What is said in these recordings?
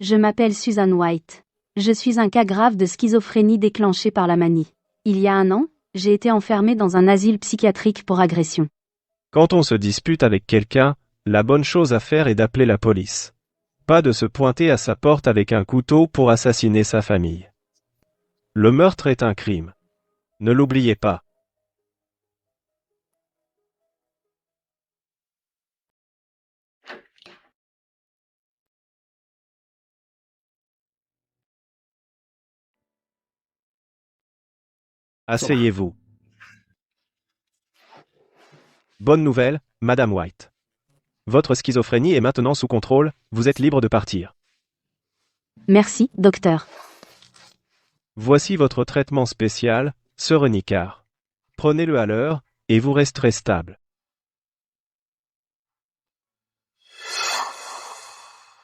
Je m'appelle Susan White. Je suis un cas grave de schizophrénie déclenchée par la manie. Il y a 1 an, j'ai été enfermée dans un asile psychiatrique pour agression. Quand on se dispute avec quelqu'un, la bonne chose à faire est d'appeler la police. Pas de se pointer à sa porte avec un couteau pour assassiner sa famille. Le meurtre est un crime. Ne l'oubliez pas. Asseyez-vous. Bonne nouvelle, Madame White. Votre schizophrénie est maintenant sous contrôle, vous êtes libre de partir. Merci, docteur. Voici votre traitement spécial, Serenicard. Prenez-le à l'heure, et vous resterez stable.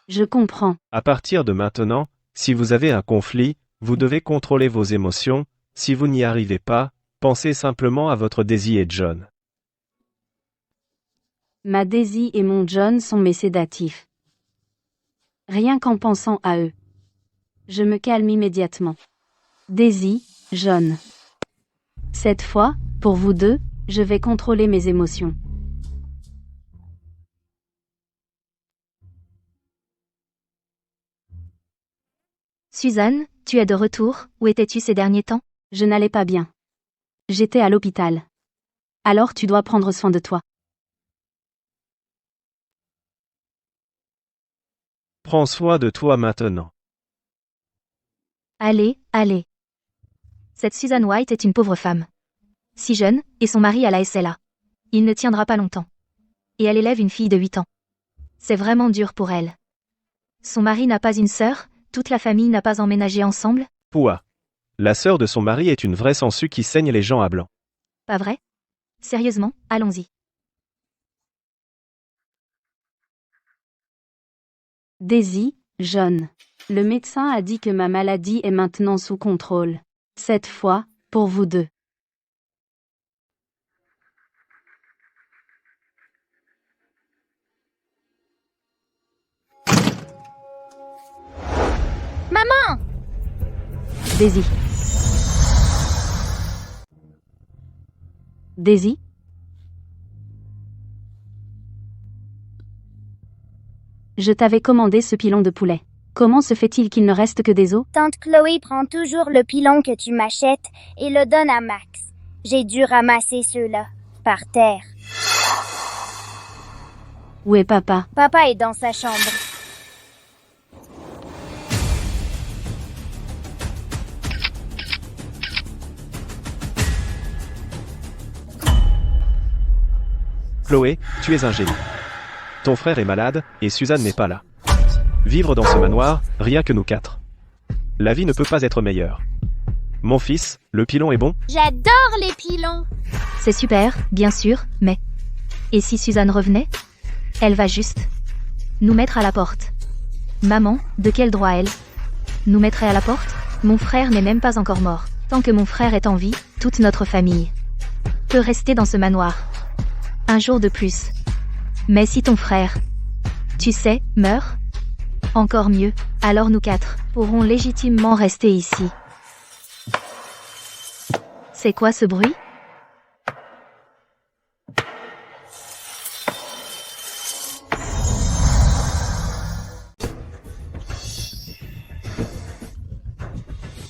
Je comprends. À partir de maintenant, si vous avez un conflit, vous devez contrôler vos émotions. Si vous n'y arrivez pas, pensez simplement à votre Daisy et John. Ma Daisy et mon John sont mes sédatifs. Rien qu'en pensant à eux, je me calme immédiatement. Daisy, John. Cette fois, pour vous deux, je vais contrôler mes émotions. Suzanne, tu es de retour, où étais-tu ces derniers temps? Je n'allais pas bien. J'étais à l'hôpital. Alors tu dois prendre soin de toi. Prends soin de toi maintenant. Allez, allez. Cette Susan White est une pauvre femme. Si jeune, et son mari à la SLA. Il ne tiendra pas longtemps. Et elle élève une fille de 8 ans. C'est vraiment dur pour elle. Son mari n'a pas une sœur, toute la famille n'a pas emménagé ensemble? Pouah. La sœur de son mari est une vraie sangsue qui saigne les gens à blanc. Pas vrai? Sérieusement, allons-y. Daisy, John. Le médecin a dit que ma maladie est maintenant sous contrôle. Cette fois, pour vous deux. Maman! Daisy. Daisy? Je t'avais commandé ce pilon de poulet. Comment se fait-il qu'il ne reste que des os? Tante Chloé prend toujours le pilon que tu m'achètes et le donne à Max. J'ai dû ramasser ceux-là, par terre. Où est papa? Papa est dans sa chambre. Chloé, tu es un génie. Ton frère est malade, et Suzanne n'est pas là. Vivre dans ce manoir, rien que nous 4. La vie ne peut pas être meilleure. Mon fils, le pilon est bon? J'adore les pilons! C'est super, bien sûr, mais... Et si Suzanne revenait? Elle va juste... nous mettre à la porte. Maman, de quel droit elle? Nous mettrait à la porte? Mon frère n'est même pas encore mort. Tant que mon frère est en vie, toute notre famille peut rester dans ce manoir. Un jour de plus. Mais si ton frère, tu sais, meurt, encore mieux, alors nous 4 pourrons légitimement rester ici. C'est quoi ce bruit?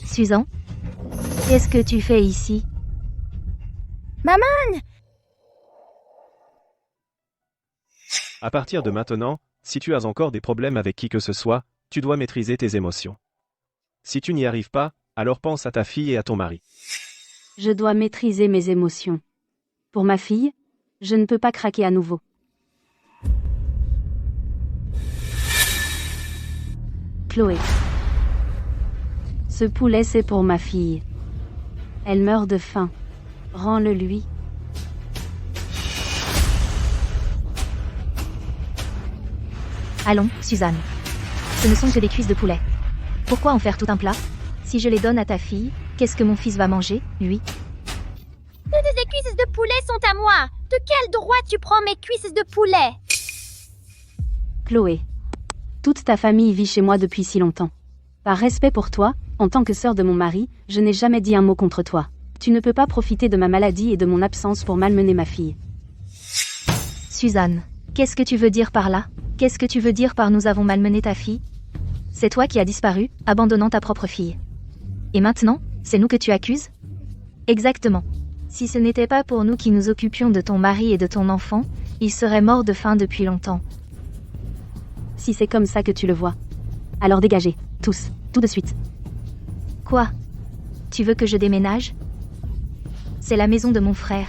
Susan? Qu'est-ce que tu fais ici? Maman! À partir de maintenant, si tu as encore des problèmes avec qui que ce soit, tu dois maîtriser tes émotions. Si tu n'y arrives pas, alors pense à ta fille et à ton mari. Je dois maîtriser mes émotions. Pour ma fille, je ne peux pas craquer à nouveau. Chloé. Ce poulet c'est pour ma fille. Elle meurt de faim. Rends-le lui. Allons, Suzanne. Ce ne sont que des cuisses de poulet. Pourquoi en faire tout un plat? Si je les donne à ta fille, qu'est-ce que mon fils va manger, lui? Les cuisses de poulet sont à moi! De quel droit tu prends mes cuisses de poulet? Chloé. Toute ta famille vit chez moi depuis si longtemps. Par respect pour toi, en tant que sœur de mon mari, je n'ai jamais dit un mot contre toi. Tu ne peux pas profiter de ma maladie et de mon absence pour malmener ma fille. Suzanne, qu'est-ce que tu veux dire par là? Qu'est-ce que tu veux dire par nous avons malmené ta fille? C'est toi qui as disparu, abandonnant ta propre fille. Et maintenant, c'est nous que tu accuses? Exactement. Si ce n'était pas pour nous qui nous occupions de ton mari et de ton enfant, il serait mort de faim depuis longtemps. Si c'est comme ça que tu le vois. Alors dégagez, tous, tout de suite. Quoi? Tu veux que je déménage? C'est la maison de mon frère.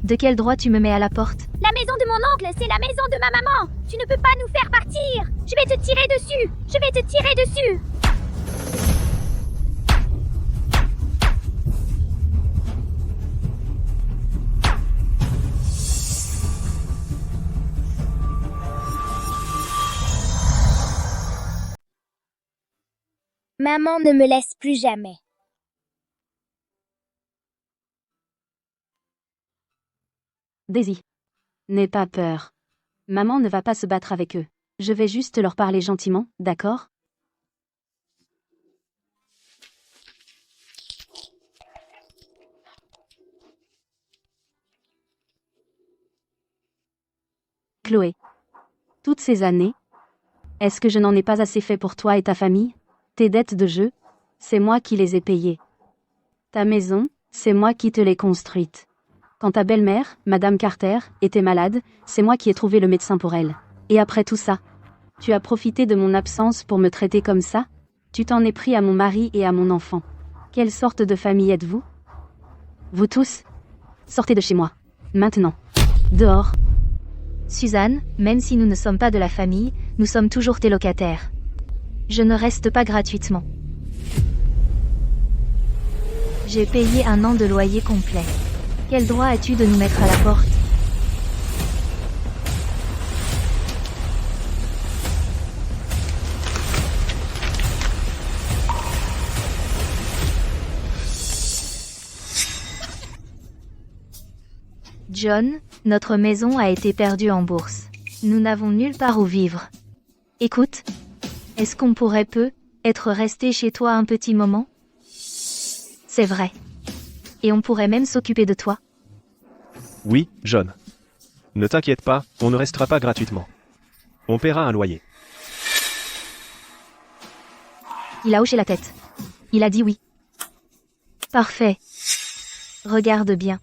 De quel droit tu me mets à la porte? La maison de mon oncle, c'est la maison de ma maman. Tu ne peux pas nous faire partir. Je vais te tirer dessus. Je vais te tirer dessus. Maman ne me laisse plus jamais. Daisy. N'aie pas peur. Maman ne va pas se battre avec eux. Je vais juste leur parler gentiment, d'accord? Chloé. Toutes ces années, est-ce que je n'en ai pas assez fait pour toi et ta famille? Tes dettes de jeu, c'est moi qui les ai payées. Ta maison, c'est moi qui te l'ai construite. Quand ta belle-mère, Madame Carter, était malade, c'est moi qui ai trouvé le médecin pour elle. Et après tout ça, tu as profité de mon absence pour me traiter comme ça? Tu t'en es pris à mon mari et à mon enfant. Quelle sorte de famille êtes-vous? Vous tous? Sortez de chez moi. Maintenant. Dehors. Suzanne, même si nous ne sommes pas de la famille, nous sommes toujours tes locataires. Je ne reste pas gratuitement. J'ai payé 1 an de loyer complet. Quel droit as-tu de nous mettre à la porte? John, notre maison a été perdue en bourse. Nous n'avons nulle part où vivre. Écoute, est-ce qu'on pourrait être resté chez toi un petit moment? C'est vrai. Et on pourrait même s'occuper de toi. Oui, John. Ne t'inquiète pas, on ne restera pas gratuitement. On paiera un loyer. Il a hoché la tête. Il a dit oui. Parfait. Regarde bien.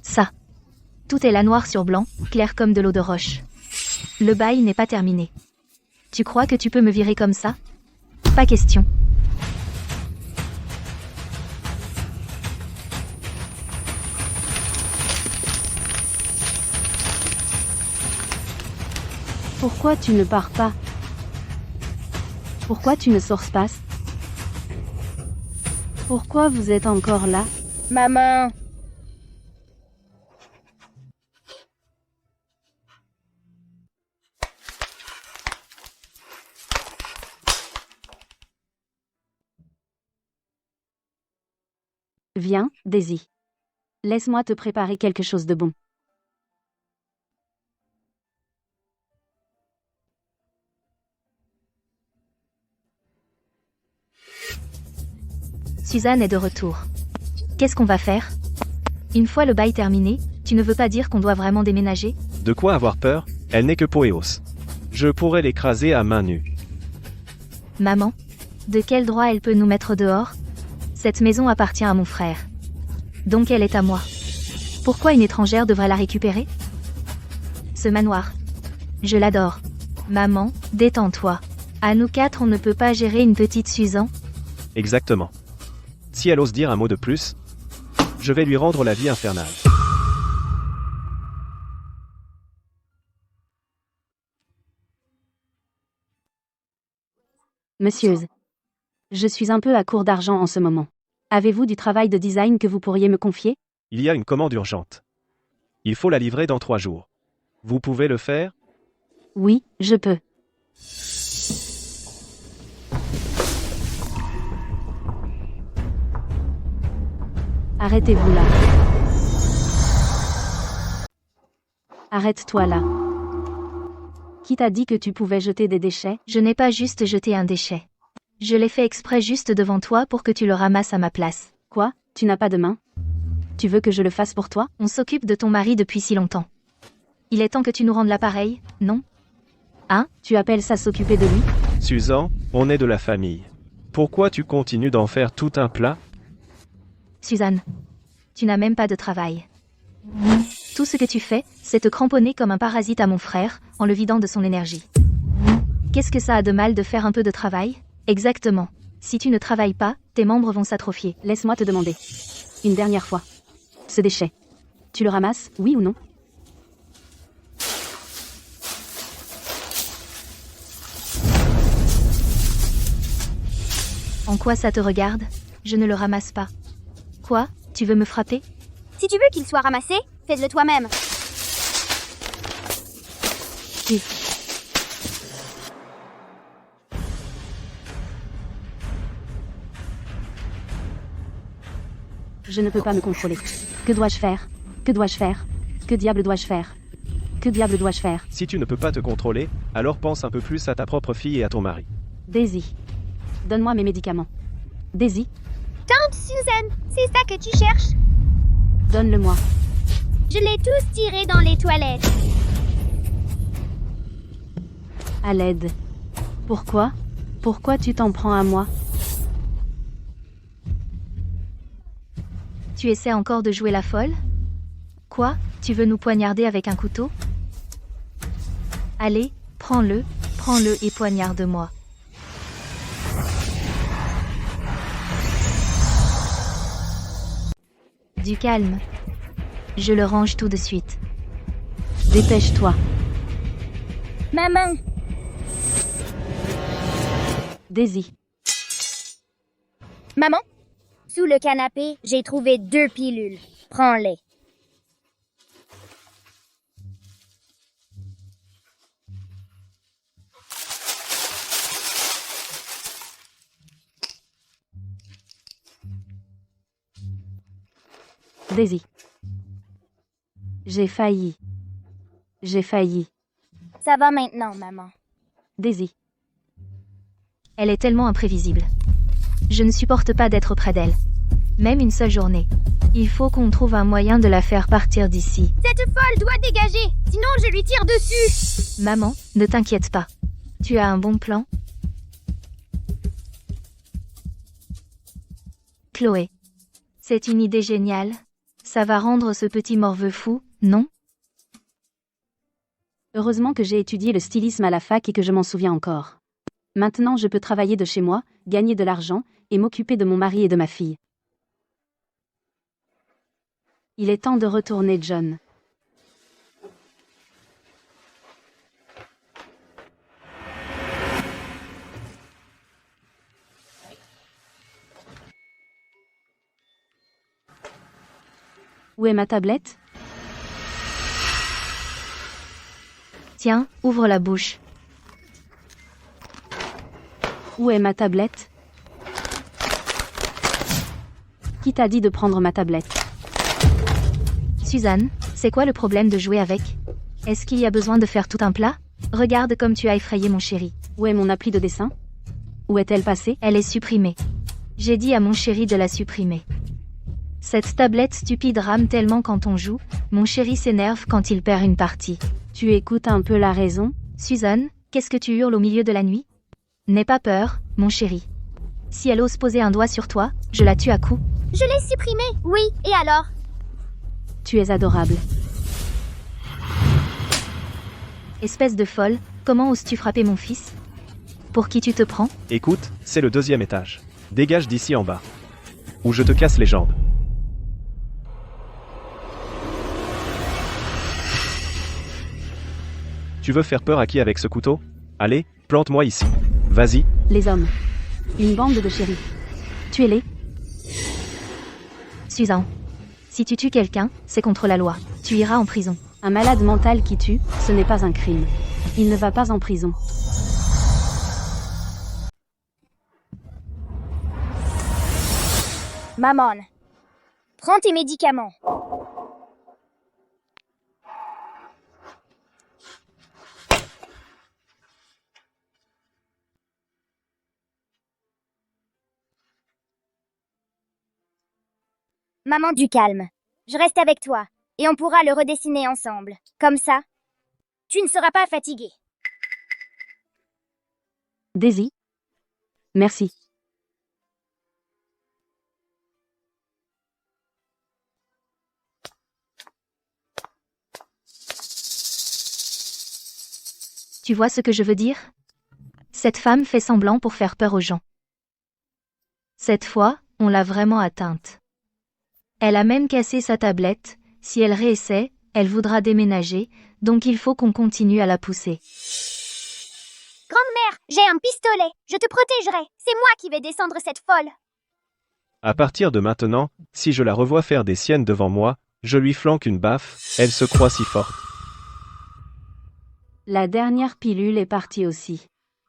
Ça. Tout est là noir sur blanc, clair comme de l'eau de roche. Le bail n'est pas terminé. Tu crois que tu peux me virer comme ça? Pas question. Pourquoi tu ne pars pas? Pourquoi tu ne sors pas? Pourquoi vous êtes encore là? Maman. Viens, Daisy. Laisse-moi te préparer quelque chose de bon. Suzanne est de retour. Qu'est-ce qu'on va faire? Une fois le bail terminé, tu ne veux pas dire qu'on doit vraiment déménager? De quoi avoir peur? Elle n'est que peau et os. Je pourrais l'écraser à main nue. Maman, de quel droit elle peut nous mettre dehors? Cette maison appartient à mon frère. Donc elle est à moi. Pourquoi une étrangère devrait la récupérer? Ce manoir. Je l'adore. Maman, détends-toi. À nous 4, on ne peut pas gérer une petite Suzanne? Exactement. Si elle ose dire un mot de plus, je vais lui rendre la vie infernale. Monsieur, je suis un peu à court d'argent en ce moment. Avez-vous du travail de design que vous pourriez me confier? Il y a une commande urgente. Il faut la livrer dans 3 jours. Vous pouvez le faire? Oui, je peux. Arrêtez-vous là. Arrête-toi là. Qui t'a dit que tu pouvais jeter des déchets? Je n'ai pas juste jeté un déchet. Je l'ai fait exprès juste devant toi pour que tu le ramasses à ma place. Quoi? Tu n'as pas de main? Tu veux que je le fasse pour toi? On s'occupe de ton mari depuis si longtemps. Il est temps que tu nous rendes l'appareil, non? Hein? Tu appelles ça s'occuper de lui? Susan, on est de la famille. Pourquoi tu continues d'en faire tout un plat? Suzanne, tu n'as même pas de travail. Tout ce que tu fais, c'est te cramponner comme un parasite à mon frère, en le vidant de son énergie. Qu'est-ce que ça a de mal de faire un peu de travail? Exactement. Si tu ne travailles pas, tes membres vont s'atrophier. Laisse-moi te demander. Une dernière fois. Ce déchet. Tu le ramasses, oui ou non? En quoi ça te regarde? Je ne le ramasse pas. Quoi? Tu veux me frapper? Si tu veux qu'il soit ramassé, fais-le toi-même. Oui. Je ne peux pas me contrôler. Que dois-je faire? Que dois-je faire? Que diable dois-je faire? Que diable dois-je faire? Si tu ne peux pas te contrôler, alors pense un peu plus à ta propre fille et à ton mari. Daisy. Donne-moi mes médicaments. Daisy, Tante Suzanne, c'est ça que tu cherches? donne-le-moi. Je l'ai tous tiré dans les toilettes. À l'aide. Pourquoi? Pourquoi tu t'en prends à moi? Tu essaies encore de jouer la folle? Quoi? Tu veux nous poignarder avec un couteau? Allez, prends-le et poignarde-moi. Du calme. Je le range tout de suite. Dépêche-toi. Maman, Daisy. maman, sous le canapé, j'ai trouvé 2 pilules. Prends-les. Daisy. J'ai failli. J'ai failli. Ça va maintenant, maman. Daisy. Elle est tellement imprévisible. Je ne supporte pas d'être près d'elle. Même une seule journée. Il faut qu'on trouve un moyen de la faire partir d'ici. Cette folle doit dégager, sinon je lui tire dessus. Maman, ne t'inquiète pas. Tu as un bon plan? Chloé. C'est une idée géniale. Ça va rendre ce petit morveux fou, non? Heureusement que j'ai étudié le stylisme à la fac et que je m'en souviens encore. Maintenant je peux travailler de chez moi, gagner de l'argent, et m'occuper de mon mari et de ma fille. Il est temps de retourner, John. Où est ma tablette? Tiens, ouvre la bouche. Où est ma tablette? Qui t'a dit de prendre ma tablette? Suzanne, c'est quoi le problème de jouer avec? Est-ce qu'il y a besoin de faire tout un plat? Regarde comme tu as effrayé mon chéri. Où est mon appli de dessin? Où est-elle passée? Elle est supprimée. J'ai dit à mon chéri de la supprimer. Cette tablette stupide rame tellement quand on joue, mon chéri s'énerve quand il perd une partie. Tu écoutes un peu la raison? Suzanne, qu'est-ce que tu hurles au milieu de la nuit? N'aie pas peur, mon chéri. Si elle ose poser un doigt sur toi, je la tue à coups. Je l'ai supprimé, oui, et alors? Tu es adorable. Espèce de folle, comment oses-tu frapper mon fils? Pour qui tu te prends? Écoute, c'est le 2e étage. Dégage d'ici en bas. Ou je te casse les jambes. Tu veux faire peur à qui avec ce couteau? Allez, plante-moi ici. Vas-y. Les hommes. Une bande de shérifs. Tuez-les. Suzanne. Si tu tues quelqu'un, c'est contre la loi. Tu iras en prison. Un malade mental qui tue, ce n'est pas un crime. Il ne va pas en prison. Maman, prends tes médicaments. Maman, du calme. Je reste avec toi, et on pourra le redessiner ensemble. Comme ça, tu ne seras pas fatiguée. Daisy. Merci. Tu vois ce que je veux dire? Cette femme fait semblant pour faire peur aux gens. Cette fois, on l'a vraiment atteinte. Elle a même cassé sa tablette. Si elle réessaie, elle voudra déménager, donc il faut qu'on continue à la pousser. Grand-mère, j'ai un pistolet. Je te protégerai. C'est moi qui vais descendre cette folle. À partir de maintenant, si je la revois faire des siennes devant moi, je lui flanque une baffe, elle se croit si forte. La dernière pilule est partie aussi.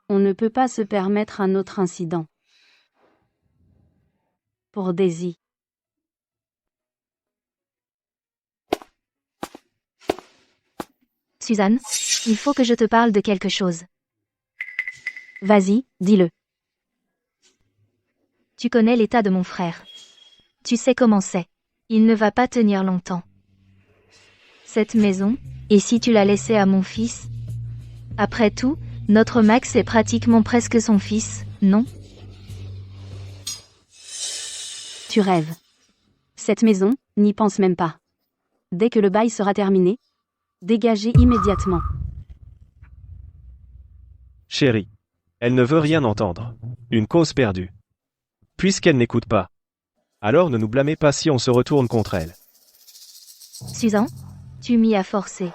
On ne peut pas se permettre un autre incident. Pour Daisy. Suzanne, il faut que je te parle de quelque chose. Vas-y, dis-le. Tu connais l'état de mon frère. Tu sais comment c'est. Il ne va pas tenir longtemps. Cette maison, et si tu la laissais à mon fils? Après tout, notre Max est pratiquement presque son fils, non? Tu rêves. Cette maison, n'y pense même pas. Dès que le bail sera terminé, dégagez immédiatement. Chérie. Elle ne veut rien entendre. Une cause perdue. Puisqu'elle n'écoute pas. Alors ne nous blâmez pas si on se retourne contre elle. Suzanne, tu m'y as forcé.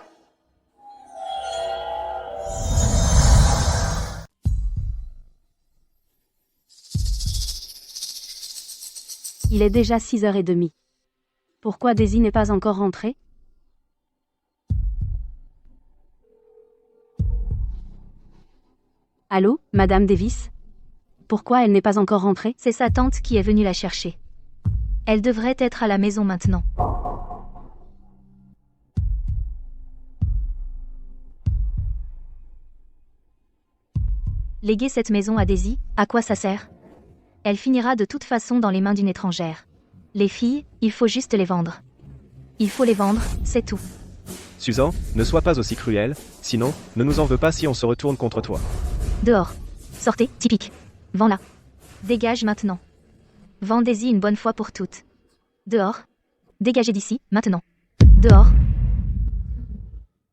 Il est déjà 6h30. Pourquoi Daisy n'est pas encore rentrée? Allô, Madame Davis? Pourquoi elle n'est pas encore rentrée? C'est sa tante qui est venue la chercher. Elle devrait être à la maison maintenant. Léguer cette maison à Daisy, à quoi ça sert? Elle finira de toute façon dans les mains d'une étrangère. Les filles, il faut juste les vendre. Il faut les vendre, c'est tout. Suzanne, ne sois pas aussi cruelle, sinon, ne nous en veux pas si on se retourne contre toi. Dehors. Sortez, typique. Vends-la. Dégage maintenant. Vends Daisy une bonne fois pour toutes. Dehors. Dégagez d'ici, maintenant. Dehors.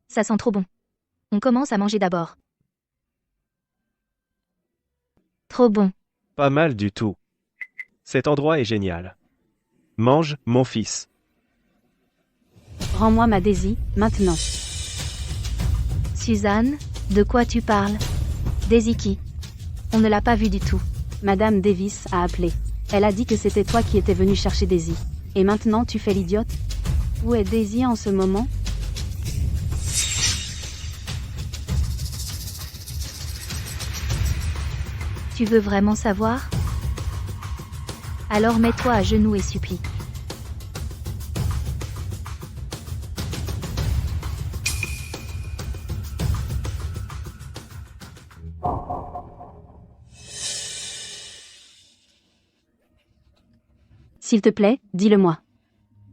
Ça sent trop bon. On commence à manger d'abord. Trop bon. Pas mal du tout. Cet endroit est génial. Mange, mon fils. Rends-moi ma Daisy, maintenant. Suzanne, de quoi tu parles? Daisy qui? On ne l'a pas vue du tout. Madame Davis a appelé. Elle a dit que c'était toi qui étais venu chercher Daisy. Et maintenant tu fais l'idiote? Où est Daisy en ce moment? Tu veux vraiment savoir? Alors mets-toi à genoux et supplie. S'il te plaît, dis-le-moi.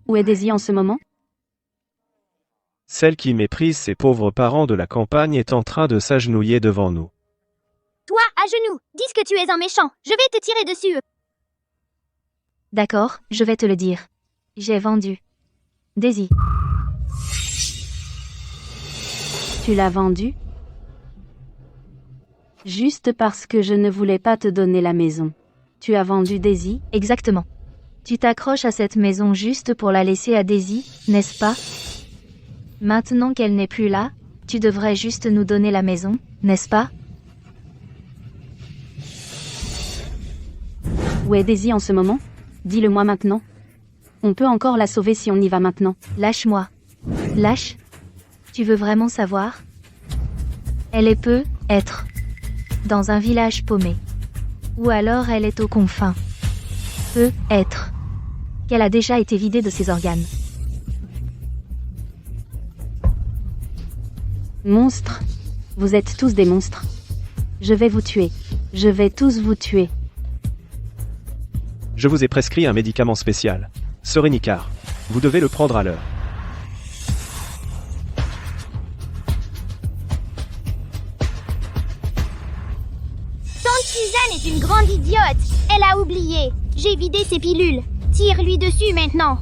Où est Daisy en ce moment? Celle qui méprise ses pauvres parents de la campagne est en train de s'agenouiller devant nous. Toi, à genoux, dis que tu es un méchant. Je vais te tirer dessus. D'accord, je vais te le dire. J'ai vendu Daisy. Tu l'as vendue? Juste parce que je ne voulais pas te donner la maison. Tu as vendu Daisy? Exactement. Tu t'accroches à cette maison juste pour la laisser à Daisy, n'est-ce pas? Maintenant qu'elle n'est plus là, tu devrais juste nous donner la maison, n'est-ce pas? Où est Daisy en ce moment? Dis-le-moi maintenant. On peut encore la sauver si on y va maintenant. Lâche-moi. Lâche? Tu veux vraiment savoir? Elle peut être dans un village paumé. Ou alors elle est aux confins. Peut être qu'elle a déjà été vidée de ses organes. Monstres. Vous êtes tous des monstres. Je vais vous tuer. Je vais tous vous tuer. Je vous ai prescrit un médicament spécial. Sœur Nicard. Vous devez le prendre à l'heure. Tante Suzanne est une grande idiote. Elle a oublié. J'ai vidé ses pilules. Tire-lui dessus maintenant.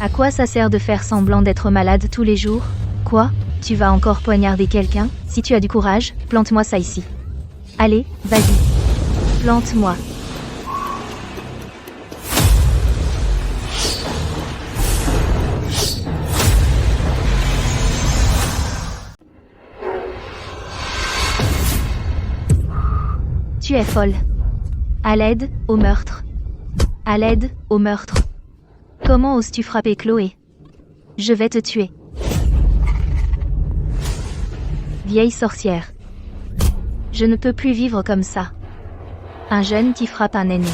À quoi ça sert de faire semblant d'être malade tous les jours? Quoi? Tu vas encore poignarder quelqu'un? Si tu as du courage, plante-moi ça ici. Allez, vas-y. Plante-moi. Tu es folle. À l'aide, au meurtre. À l'aide, au meurtre. Comment oses-tu frapper Chloé? Je vais te tuer. Vieille sorcière. Je ne peux plus vivre comme ça. Un jeune qui frappe un aîné.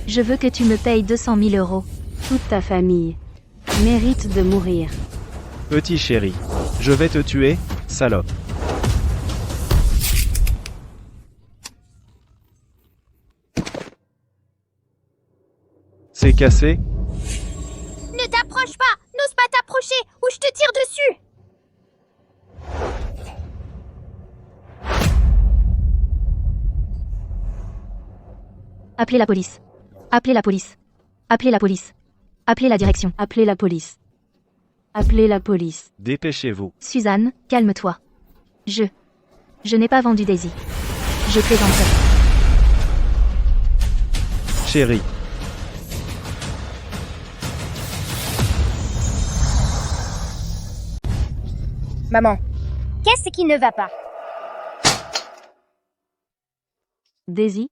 Je veux que tu me payes 200 000 euros. Toute ta famille mérite de mourir. Petit chéri. Je vais te tuer, salope. C'est cassé? Ne t'approche pas. N'ose pas t'approcher ou je te tire dessus. Appelez la police. Appelez la police. Appelez la police. Appelez la direction. Appelez la police. Appelez la police. Dépêchez-vous. Suzanne, calme-toi. Je n'ai pas vendu Daisy. Je plaisantais. Chérie. Maman, qu'est-ce qui ne va pas? Daisy?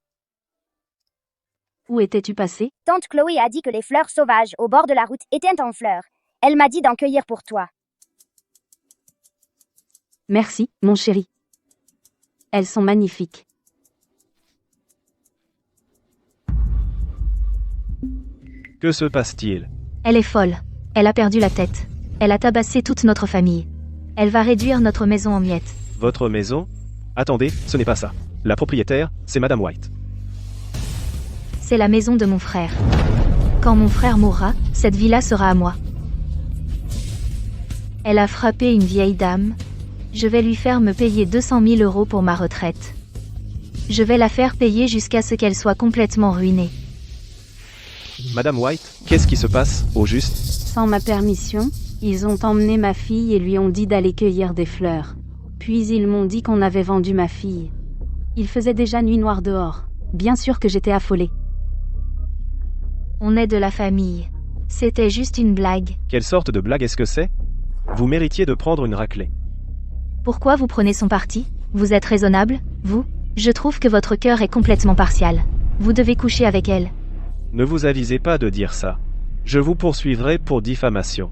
Où étais-tu passée? Tante Chloé a dit que les fleurs sauvages au bord de la route étaient en fleurs. Elle m'a dit d'en cueillir pour toi. Merci, mon chéri. Elles sont magnifiques. Que se passe-t-il? Elle est folle. Elle a perdu la tête. Elle a tabassé toute notre famille. Elle va réduire notre maison en miettes. Votre maison? Attendez, ce n'est pas ça. La propriétaire, c'est Madame White. C'est la maison de mon frère. Quand mon frère mourra, cette villa sera à moi. Elle a frappé une vieille dame. Je vais lui faire me payer 200 000 euros pour ma retraite. Je vais la faire payer jusqu'à ce qu'elle soit complètement ruinée. Madame White, qu'est-ce qui se passe, au juste? Sans ma permission, ils ont emmené ma fille et lui ont dit d'aller cueillir des fleurs. Puis ils m'ont dit qu'on avait vendu ma fille. Il faisait déjà nuit noire dehors. Bien sûr que j'étais affolée. On est de la famille. C'était juste une blague. Quelle sorte de blague est-ce que c'est? Vous méritiez de prendre une raclée. Pourquoi vous prenez son parti? Vous êtes raisonnable, vous? Je trouve que votre cœur est complètement partial. Vous devez coucher avec elle. Ne vous avisez pas de dire ça. Je vous poursuivrai pour diffamation.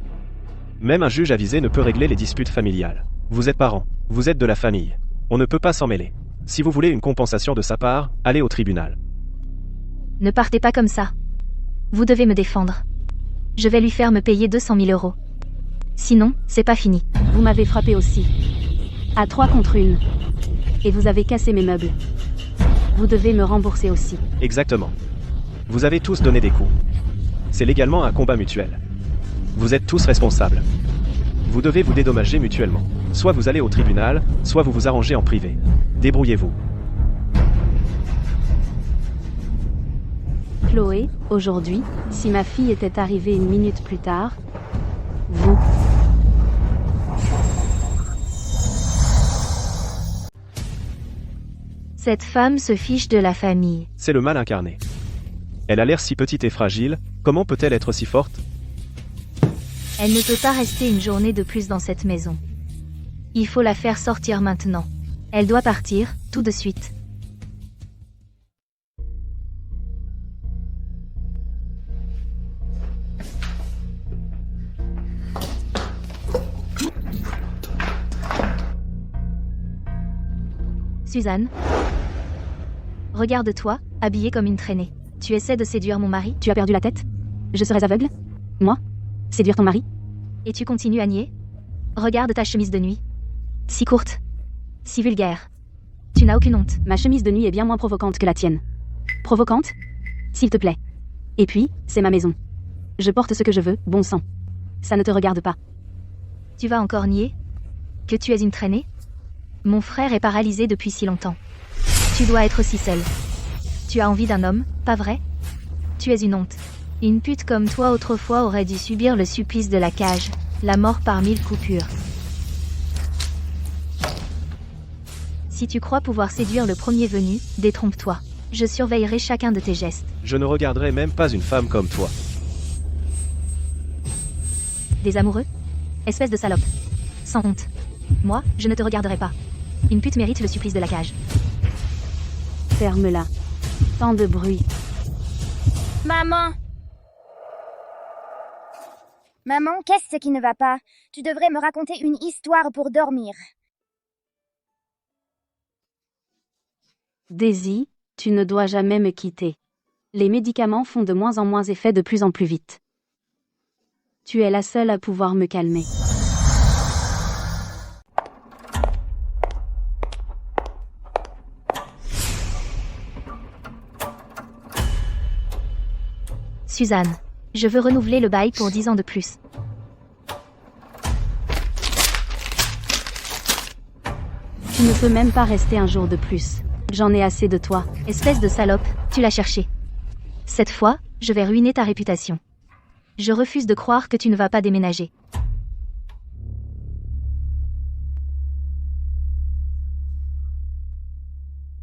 Même un juge avisé ne peut régler les disputes familiales. Vous êtes parents, vous êtes de la famille. On ne peut pas s'en mêler. Si vous voulez une compensation de sa part, allez au tribunal. Ne partez pas comme ça. Vous devez me défendre. Je vais lui faire me payer 200 000 euros. Sinon, c'est pas fini. Vous m'avez frappé aussi. À 3 contre 1. Et vous avez cassé mes meubles. Vous devez me rembourser aussi. Exactement. Vous avez tous donné des coups. C'est légalement un combat mutuel. Vous êtes tous responsables. Vous devez vous dédommager mutuellement. Soit vous allez au tribunal, soit vous vous arrangez en privé. Débrouillez-vous. Chloé, aujourd'hui, si ma fille était arrivée 1 minute plus tard, vous... Cette femme se fiche de la famille. C'est le mal incarné. Elle a l'air si petite et fragile, comment peut-elle être si forte? Elle ne peut pas rester une journée de plus dans cette maison. Il faut la faire sortir maintenant. Elle doit partir, tout de suite. Suzanne. Regarde-toi, habillée comme une traînée. Tu essaies de séduire mon mari? Tu as perdu la tête? Je serais aveugle? Moi? Séduire ton mari? Et tu continues à nier? Regarde ta chemise de nuit. Si courte. Si vulgaire. Tu n'as aucune honte. Ma chemise de nuit est bien moins provocante que la tienne. Provocante? S'il te plaît. Et puis, c'est ma maison. Je porte ce que je veux, bon sang. Ça ne te regarde pas. Tu vas encore nier que tu es une traînée? Mon frère est paralysé depuis si longtemps. Tu dois être aussi seule. Tu as envie d'un homme, pas vrai? Tu es une honte. Une pute comme toi autrefois aurait dû subir le supplice de la cage, la mort par 1000 coupures. Si tu crois pouvoir séduire le premier venu, détrompe-toi. Je surveillerai chacun de tes gestes. Je ne regarderai même pas une femme comme toi. Des amoureux? Espèce de salope. Sans honte. Moi, je ne te regarderai pas. Une pute mérite le supplice de la cage. Ferme-la. Tant de bruit. Maman! Maman, qu'est-ce qui ne va pas? Tu devrais me raconter une histoire pour dormir. Daisy, tu ne dois jamais me quitter. Les médicaments font de moins en moins effet de plus en plus vite. Tu es la seule à pouvoir me calmer. Suzanne, je veux renouveler le bail pour 10 ans de plus. Tu ne peux même pas rester un jour de plus. J'en ai assez de toi. Espèce de salope, tu l'as cherché. Cette fois, je vais ruiner ta réputation. Je refuse de croire que tu ne vas pas déménager.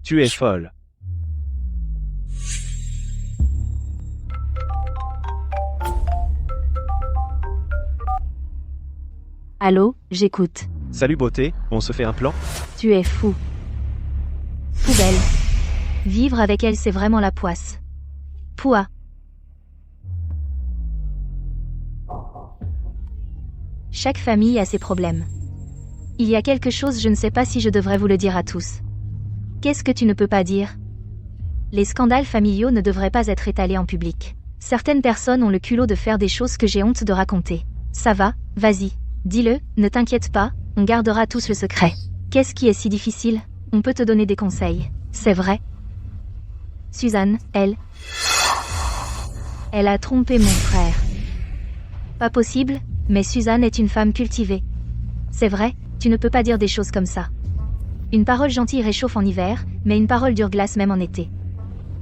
Tu es folle. Allô, j'écoute. Salut beauté, on se fait un plan? Tu es fou. Poubelle. Vivre avec elle, c'est vraiment la poisse. Pouah. Chaque famille a ses problèmes. Il y a quelque chose, je ne sais pas si je devrais vous le dire à tous. Qu'est-ce que tu ne peux pas dire? Les scandales familiaux ne devraient pas être étalés en public. Certaines personnes ont le culot de faire des choses que j'ai honte de raconter. Ça va, vas-y, dis-le, ne t'inquiète pas, on gardera tous le secret. Qu'est-ce qui est si difficile? On peut te donner des conseils. C'est vrai. Suzanne, elle a trompé mon frère. Pas possible, mais Suzanne est une femme cultivée. C'est vrai, tu ne peux pas dire des choses comme ça. Une parole gentille réchauffe en hiver, mais une parole dure glace même en été.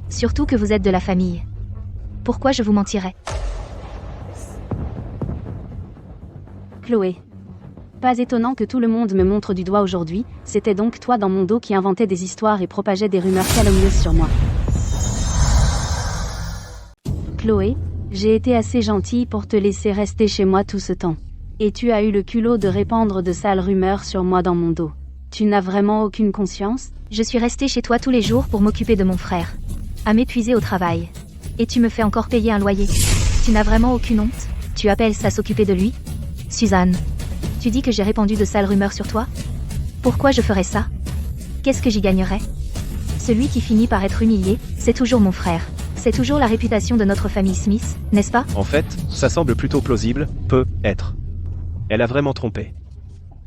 Surtout que vous êtes de la famille. Pourquoi je vous mentirais? Chloé. Pas étonnant que tout le monde me montre du doigt aujourd'hui, c'était donc toi dans mon dos qui inventais des histoires et propageais des rumeurs calomnieuses sur moi. Chloé, j'ai été assez gentille pour te laisser rester chez moi tout ce temps. Et tu as eu le culot de répandre de sales rumeurs sur moi dans mon dos. Tu n'as vraiment aucune conscience? Je suis restée chez toi tous les jours pour m'occuper de mon frère. À m'épuiser au travail. Et tu me fais encore payer un loyer. Tu n'as vraiment aucune honte? Tu appelles ça s'occuper de lui? Suzanne. Tu dis que j'ai répandu de sales rumeurs sur toi? Pourquoi je ferais ça? Qu'est-ce que j'y gagnerais? Celui qui finit par être humilié, c'est toujours mon frère. C'est toujours la réputation de notre famille Smith, n'est-ce pas? En fait, ça semble plutôt plausible, peut être. Elle a vraiment trompé.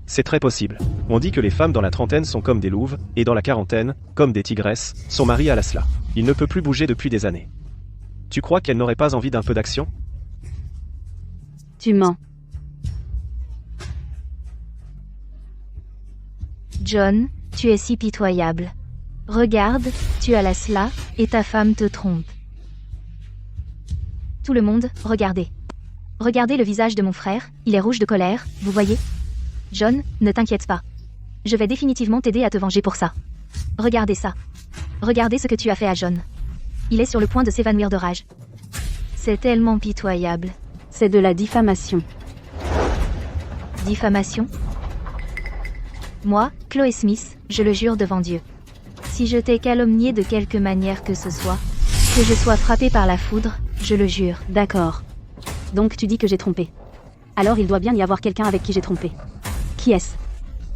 C'est très possible. On dit que les femmes dans la trentaine sont comme des louves, et dans la quarantaine, comme des tigresses, son mari a la cela. Il ne peut plus bouger depuis des années. Tu crois qu'elle n'aurait pas envie d'un peu d'action? Tu mens. John, tu es si pitoyable. Regarde, tu as la cela, et ta femme te trompe. Tout le monde, regardez. Regardez le visage de mon frère, il est rouge de colère, vous voyez? John, ne t'inquiète pas. Je vais définitivement t'aider à te venger pour ça. Regardez ça. Regardez ce que tu as fait à John. Il est sur le point de s'évanouir de rage. C'est tellement pitoyable. C'est de la diffamation. Diffamation? Moi, Chloé Smith, je le jure devant Dieu. Si je t'ai calomnié de quelque manière que ce soit, que je sois frappée par la foudre, je le jure. D'accord. Donc tu dis que j'ai trompé. Alors il doit bien y avoir quelqu'un avec qui j'ai trompé. Qui est-ce?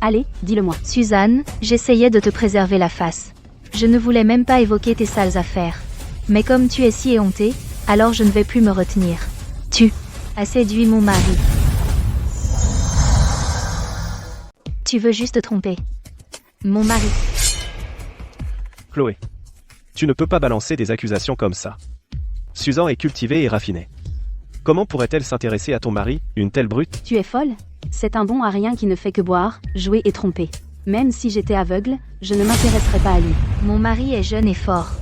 Allez, dis-le-moi. Suzanne, j'essayais de te préserver la face. Je ne voulais même pas évoquer tes sales affaires. Mais comme tu es si éhontée, alors je ne vais plus me retenir. Tu as séduit mon mari. Tu veux juste te tromper. Mon mari. Chloé. Tu ne peux pas balancer des accusations comme ça. Susan est cultivée et raffinée. Comment pourrait-elle s'intéresser à ton mari, une telle brute? Tu es folle? C'est un bon à rien qui ne fait que boire, jouer et tromper. Même si j'étais aveugle, je ne m'intéresserais pas à lui. Mon mari est jeune et fort.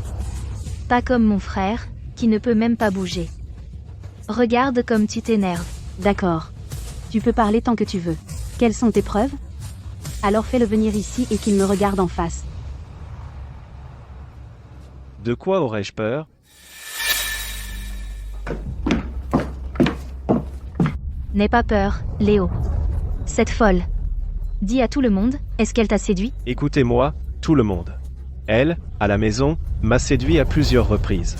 Pas comme mon frère, qui ne peut même pas bouger. Regarde comme tu t'énerves. D'accord. Tu peux parler tant que tu veux. Quelles sont tes preuves? Alors fais-le venir ici et qu'il me regarde en face. De quoi aurais-je peur? N'aie pas peur, Léo. Cette folle. Dis à tout le monde, est-ce qu'elle t'a séduit? Écoutez-moi, tout le monde. Elle, à la maison, m'a séduit à plusieurs reprises.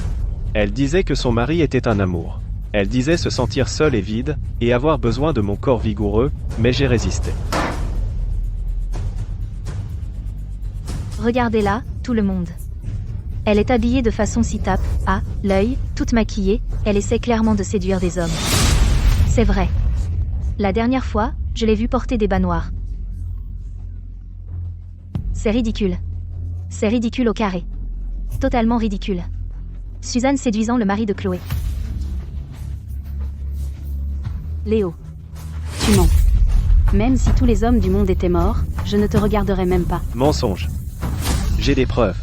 Elle disait que son mari était un amour. Elle disait se sentir seule et vide, et avoir besoin de mon corps vigoureux, mais j'ai résisté. Regardez-la, tout le monde. Elle est habillée de façon si tape, à l'œil, toute maquillée, elle essaie clairement de séduire des hommes. C'est vrai. La dernière fois, je l'ai vue porter des bas noirs. C'est ridicule. C'est ridicule au carré. Totalement ridicule. Suzanne séduisant le mari de Chloé. Léo. Tu mens. Même si tous les hommes du monde étaient morts, je ne te regarderais même pas. Mensonge. J'ai des preuves.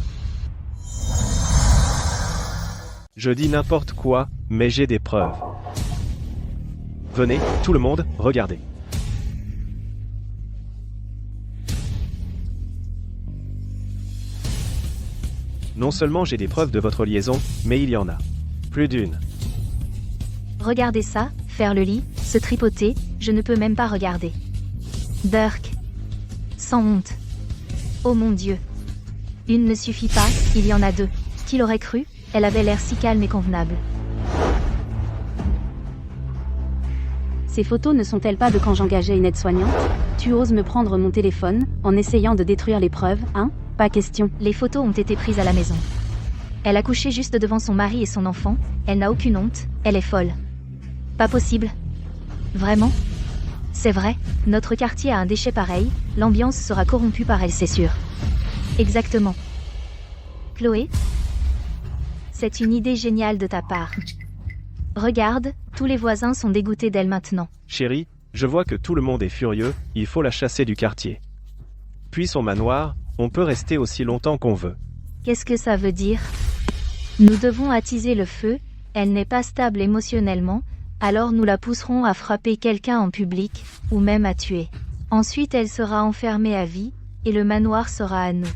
Je dis n'importe quoi, mais j'ai des preuves. Venez, tout le monde, regardez. Non seulement j'ai des preuves de votre liaison, mais il y en a. Plus d'une. Regardez ça, faire le lit, se tripoter, je ne peux même pas regarder. Burk. Sans honte. Oh mon Dieu. Une ne suffit pas, il y en a deux. Qui l'aurait cru? Elle avait l'air si calme et convenable. Ces photos ne sont-elles pas de quand j'engageais une aide-soignante? Tu oses me prendre mon téléphone, en essayant de détruire les preuves, hein? Pas question. Les photos ont été prises à la maison. Elle a couché juste devant son mari et son enfant, elle n'a aucune honte, elle est folle. Pas possible. Vraiment? C'est vrai, notre quartier a un déchet pareil, l'ambiance sera corrompue par elle, c'est sûr. Exactement. Chloé? C'est une idée géniale de ta part. Regarde, tous les voisins sont dégoûtés d'elle maintenant. Chérie, je vois que tout le monde est furieux, il faut la chasser du quartier. Puis son manoir, on peut rester aussi longtemps qu'on veut. Qu'est-ce que ça veut dire? Nous devons attiser le feu, elle n'est pas stable émotionnellement, alors nous la pousserons à frapper quelqu'un en public, ou même à tuer. Ensuite elle sera enfermée à vie, et le manoir sera à nous.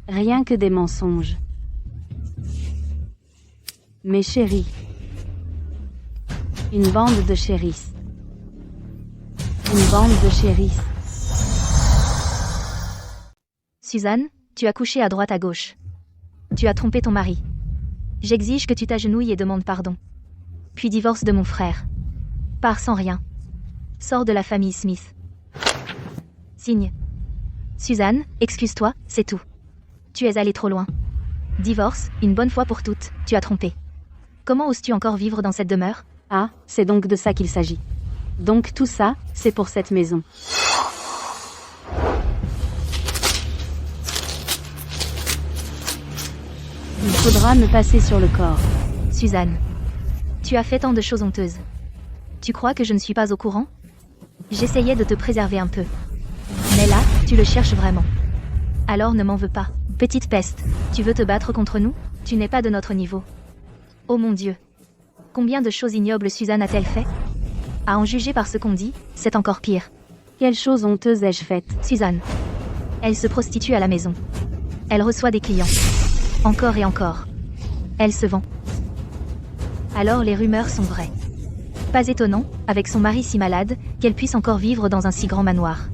Rien que des mensonges. Mes chéris. Une bande de chéris. Une bande de chéris. Suzanne, tu as couché à droite à gauche. Tu as trompé ton mari. J'exige que tu t'agenouilles et demandes pardon. Puis divorce de mon frère. Pars sans rien. Sors de la famille Smith. Signe. Suzanne, excuse-toi, c'est tout. Tu es allée trop loin. Divorce, une bonne fois pour toutes, tu as trompé. Comment oses-tu encore vivre dans cette demeure? Ah, c'est donc de ça qu'il s'agit. Donc tout ça, c'est pour cette maison. Il faudra me passer sur le corps. Suzanne, tu as fait tant de choses honteuses. Tu crois que je ne suis pas au courant? J'essayais de te préserver un peu. Mais là, tu le cherches vraiment. Alors ne m'en veux pas. Petite peste, tu veux te battre contre nous? Tu n'es pas de notre niveau. Oh mon Dieu. Combien de choses ignobles Suzanne a-t-elle fait? À en juger par ce qu'on dit, c'est encore pire. Quelle chose honteuse ai-je faite? Suzanne. Elle se prostitue à la maison. Elle reçoit des clients. Encore et encore. Elle se vend. Alors les rumeurs sont vraies. Pas étonnant, avec son mari si malade, qu'elle puisse encore vivre dans un si grand manoir.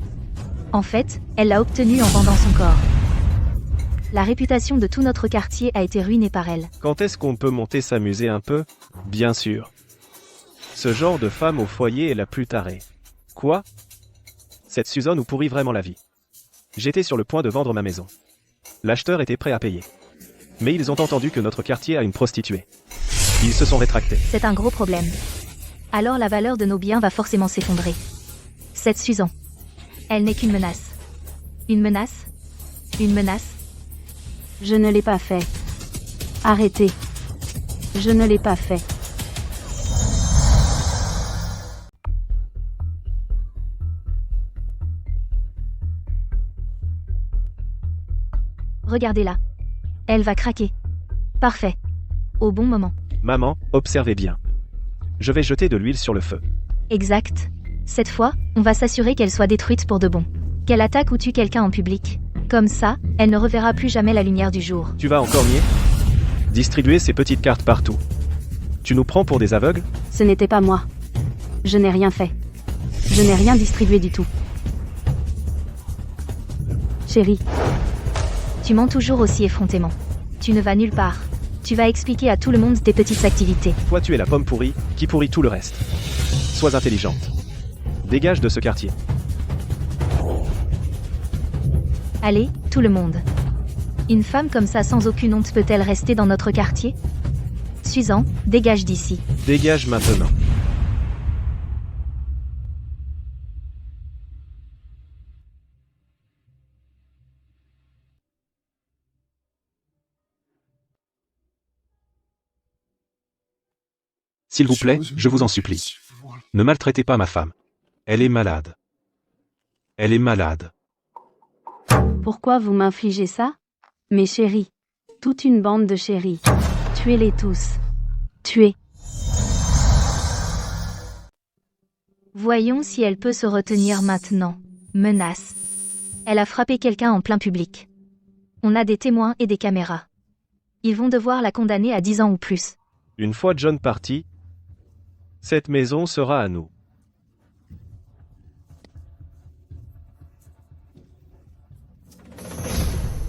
En fait, elle l'a obtenu en vendant son corps. La réputation de tout notre quartier a été ruinée par elle. Quand est-ce qu'on peut monter s'amuser un peu? Bien sûr. Ce genre de femme au foyer est la plus tarée. Quoi? Cette Suzanne nous pourrit vraiment la vie. J'étais sur le point de vendre ma maison. L'acheteur était prêt à payer. Mais ils ont entendu que notre quartier a une prostituée. Ils se sont rétractés. C'est un gros problème. Alors la valeur de nos biens va forcément s'effondrer. Cette Suzanne. Elle n'est qu'une menace. Une menace? Une menace? Je ne l'ai pas fait. Arrêtez. Je ne l'ai pas fait. Regardez-la. Elle va craquer. Parfait. Au bon moment. Maman, observez bien. Je vais jeter de l'huile sur le feu. Exact. Cette fois, on va s'assurer qu'elle soit détruite pour de bon. Qu'elle attaque ou tue quelqu'un en public. Comme ça, elle ne reverra plus jamais la lumière du jour. Tu vas encore nier? Distribuer ces petites cartes partout. Tu nous prends pour des aveugles? Ce n'était pas moi. Je n'ai rien fait. Je n'ai rien distribué du tout. Chérie, Tu mens toujours aussi effrontément. Tu ne vas nulle part. Tu vas expliquer à tout le monde tes petites activités. Toi tu es la pomme pourrie, qui pourrit tout le reste. Sois intelligente. Dégage de ce quartier. Allez, tout le monde. Une femme comme ça sans aucune honte peut-elle rester dans notre quartier? Susan, dégage d'ici. Dégage maintenant. S'il vous plaît, je vous en supplie. Ne maltraitez pas ma femme. Elle est malade. Elle est malade. pourquoi vous m'infligez ça? Mes chéris. Toute une bande de chéris. Tuez-les tous. Tuez. Voyons si elle peut se retenir maintenant. Menace. Elle a frappé quelqu'un en plein public. On a des témoins et des caméras. Ils vont devoir la condamner à 10 ans ou plus. Une fois John parti, cette maison sera à nous.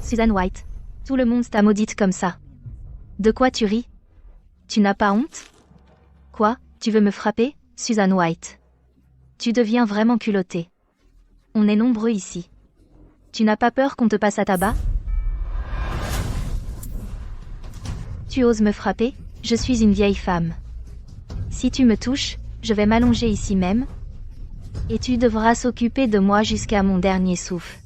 Susan White. Tout le monde t'a maudite comme ça. De quoi tu ris? Tu n'as pas honte? Quoi, tu veux me frapper, Susan White? Tu deviens vraiment culottée. On est nombreux ici. Tu n'as pas peur qu'on te passe à tabac? Tu oses me frapper? Je suis une vieille femme. Si tu me touches, je vais m'allonger ici même. Et tu devras s'occuper de moi jusqu'à mon dernier souffle.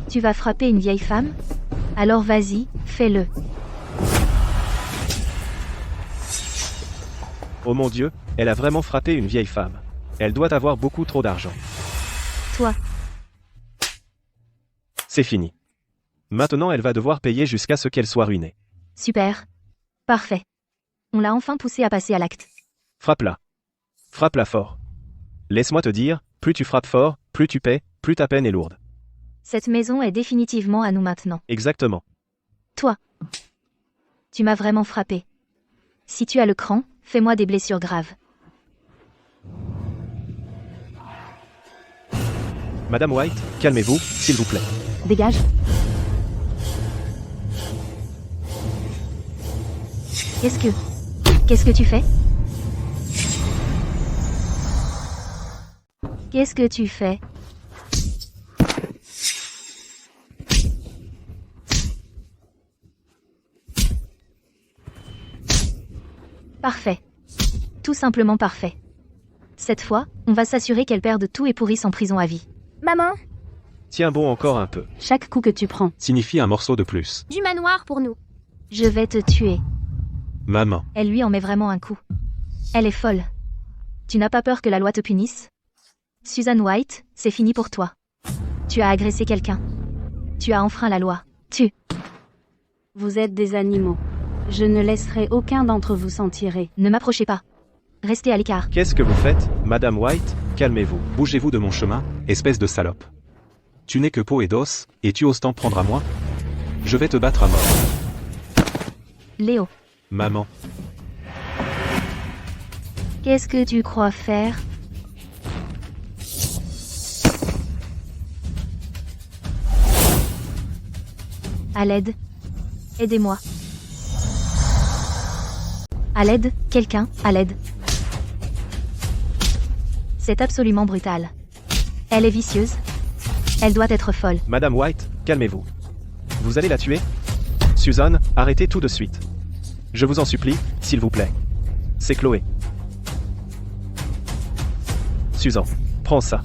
Tu vas frapper une vieille femme? Alors vas-y, fais-le. Oh mon Dieu, elle a vraiment frappé une vieille femme. Elle doit avoir beaucoup trop d'argent. Toi. C'est fini. Maintenant elle va devoir payer jusqu'à ce qu'elle soit ruinée. Super. Parfait. On l'a enfin poussée à passer à l'acte. Frappe-la. Frappe-la fort. Laisse-moi te dire, plus tu frappes fort, plus tu paies, plus ta peine est lourde. Cette maison est définitivement à nous maintenant. Exactement. Toi. Tu m'as vraiment frappé. Si tu as le cran, fais-moi des blessures graves. Madame White, calmez-vous, s'il vous plaît. Dégage. Qu'est-ce que tu fais? Qu'est-ce que tu fais? Parfait. Tout simplement parfait. Cette fois, on va s'assurer qu'elle perde tout et pourrisse en prison à vie. Maman, Tiens bon encore un peu. Chaque coup que tu prends. Signifie un morceau de plus. du manoir pour nous. Je vais te tuer. Maman. Elle lui en met vraiment un coup. Elle est folle. Tu n'as pas peur que la loi te punisse? Susan White, c'est fini pour toi. Tu as agressé quelqu'un. Tu as enfreint la loi. Vous êtes des animaux. Je ne laisserai aucun d'entre vous s'en tirer. Ne m'approchez pas. Restez à l'écart. Qu'est-ce que vous faites, Madame White? Calmez-vous. Bougez-vous de mon chemin, espèce de salope. Tu n'es que peau et d'os, et tu oses t'en prendre à moi? Je vais te battre à mort. Léo. Maman, Qu'est-ce que tu crois faire? À l'aide. Aidez-moi. À l'aide, quelqu'un, à l'aide. C'est absolument brutal. Elle est vicieuse. Elle doit être folle. Madame White, calmez-vous. Vous allez la tuer? Susan, arrêtez tout de suite. Je vous en supplie, s'il vous plaît. C'est Chloé. Susan, prends ça.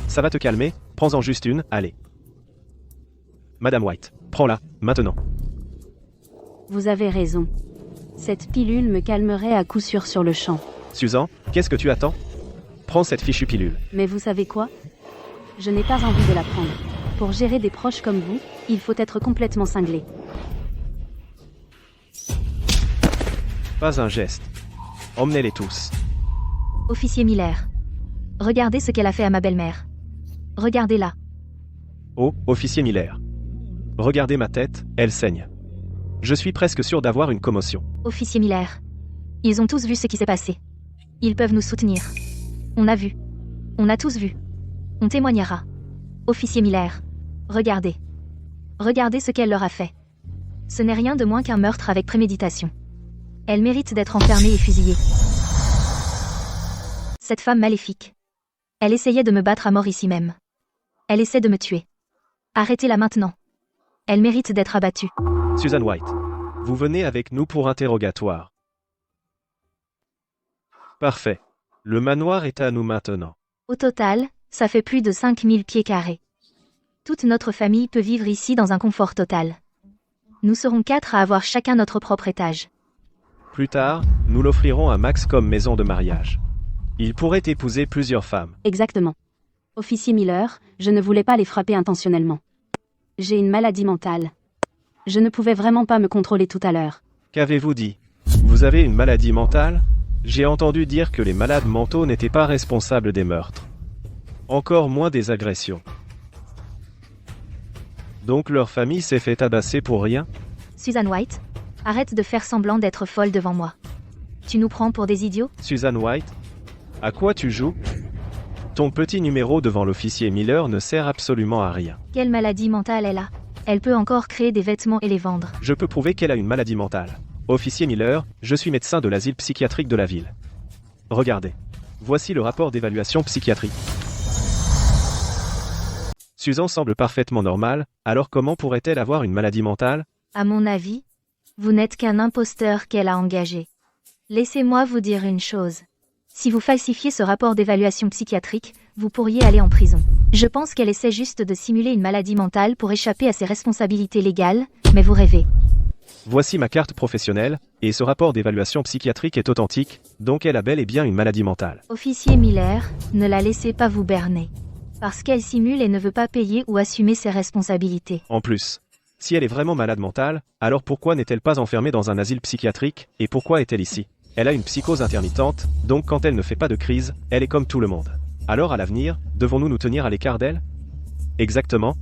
Ça va te calmer, prends-en juste une, allez. Madame White, prends-la, maintenant. Vous avez raison. Cette pilule me calmerait à coup sûr sur le champ. Susan, qu'est-ce que tu attends? Prends cette fichue pilule. Mais vous savez quoi? Je n'ai pas envie de la prendre. Pour gérer des proches comme vous, il faut être complètement cinglé. Pas un geste. Emmenez-les tous. Officier Miller. Regardez ce qu'elle a fait à ma belle-mère. Regardez-la. Oh, officier Miller. Regardez ma tête, elle saigne. Je suis presque sûr d'avoir une commotion. Officier Miller. Ils ont tous vu ce qui s'est passé. Ils peuvent nous soutenir. On a vu. On a tous vu. On témoignera. Officier Miller. Regardez. Regardez ce qu'elle leur a fait. Ce n'est rien de moins qu'un meurtre avec préméditation. Elle mérite d'être enfermée et fusillée. Cette femme maléfique. Elle essayait de me battre à mort ici même. Elle essaie de me tuer. Arrêtez-la maintenant. Elle mérite d'être abattue. Susan White. Vous venez avec nous pour interrogatoire. Parfait. Le manoir est à nous maintenant. Au total, ça fait plus de 5000 pieds carrés. Toute notre famille peut vivre ici dans un confort total. Nous serons 4 à avoir chacun notre propre étage. Plus tard, nous l'offrirons à Max comme maison de mariage. Il pourrait épouser plusieurs femmes. Exactement. Officier Miller, je ne voulais pas les frapper intentionnellement. J'ai une maladie mentale. Je ne pouvais vraiment pas me contrôler tout à l'heure. Qu'avez-vous dit? Vous avez une maladie mentale? J'ai entendu dire que les malades mentaux n'étaient pas responsables des meurtres. Encore moins des agressions. Donc leur famille s'est fait tabasser pour rien? Susan White, arrête de faire semblant d'être folle devant moi. Tu nous prends pour des idiots? Susan White? À quoi tu joues? Ton petit numéro devant l'officier Miller ne sert absolument à rien. Quelle maladie mentale elle a? Elle peut encore créer des vêtements et les vendre. Je peux prouver qu'elle a une maladie mentale. Officier Miller, je suis médecin de l'asile psychiatrique de la ville. Regardez. Voici le rapport d'évaluation psychiatrique. Susan semble parfaitement normale, alors comment pourrait-elle avoir une maladie mentale? À mon avis, vous n'êtes qu'un imposteur qu'elle a engagé. Laissez-moi vous dire une chose. Si vous falsifiez ce rapport d'évaluation psychiatrique, vous pourriez aller en prison. Je pense qu'elle essaie juste de simuler une maladie mentale pour échapper à ses responsabilités légales, mais vous rêvez. Voici ma carte professionnelle, et ce rapport d'évaluation psychiatrique est authentique, donc elle a bel et bien une maladie mentale. Officier Miller, ne la laissez pas vous berner. Parce qu'elle simule et ne veut pas payer ou assumer ses responsabilités. En plus, si elle est vraiment malade mentale, alors pourquoi n'est-elle pas enfermée dans un asile psychiatrique, et pourquoi est-elle ici? Elle a une psychose intermittente, donc quand elle ne fait pas de crise, elle est comme tout le monde. Alors à l'avenir, devons-nous nous tenir à l'écart d'elle? Exactement.